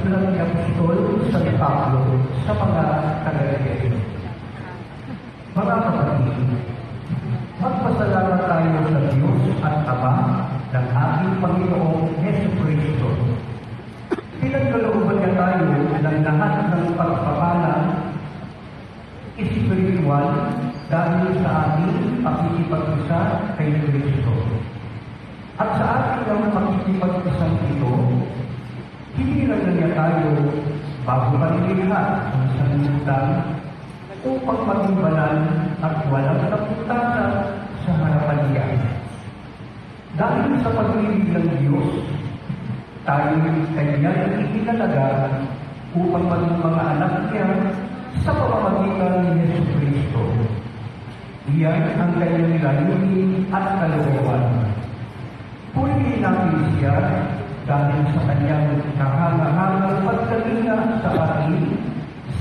sulat ni Apostol San Pablo sa mga taga-Efeso. Mga kapatid, magpasalamat tayo sa Diyos at Ama ng ating Panginoong Jesucristo. Pinagkalooban niya tayo ng lahat ng pagpapala espiritual dahil sa ating pakikipag-isa kay Kristo. At sa ating ang pakikipag-isang ito, hinihiran na niya tayo bago panilihan ang sanlibutan upang maging banal at walang napuntasan sa harapan niya. Dahil sa pag-ibig ng Diyos, tayo kanyang itinalaga upang maging mga anak niya sa pamamagitan ni Jesucristo. Iyan ang kanyang layunin at kalooban. Purihin natin siya dahil sa kanyang kahangahangang pagkalinga sa atin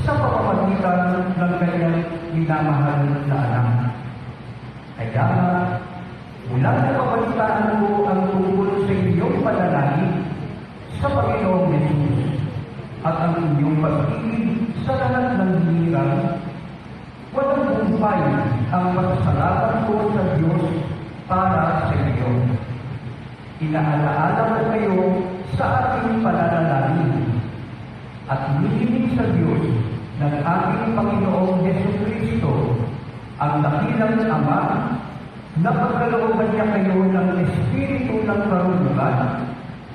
sa pamamagitan ng kanyang minamahal na anak. Kaya mula na kapalitaan mo ang tungkol sa inyong panalangin sa Panginoong Jesus at ang inyong pag-ibig sa lahat ng hirang, walang bumpay ang pasasalamat ko sa Diyos para sa iyo. Inaalaala ko kayo sa ating pananalangin at hinihiling sa Diyos ng ating Panginoong Jesucristo ang dakilang Ama na pagkalooban niya kayo ng Espiritu ng karunungan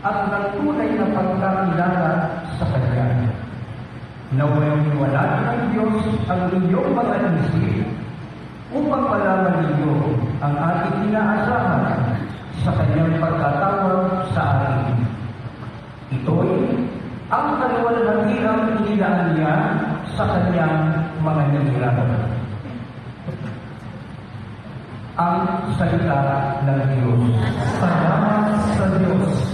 at ng tunay na pagkakilala sa Kanya. Nawayang wala ng Diyos ang inyong mga isip upang malaman ninyo ang ating inaasahan sa Kanyang pagkatawag sa atin. Ito'y ang kaliwalhatiang inilaan niya sa Kanyang mga nahihirapan. Ang salita ng Diyos. Salamat sa Diyos.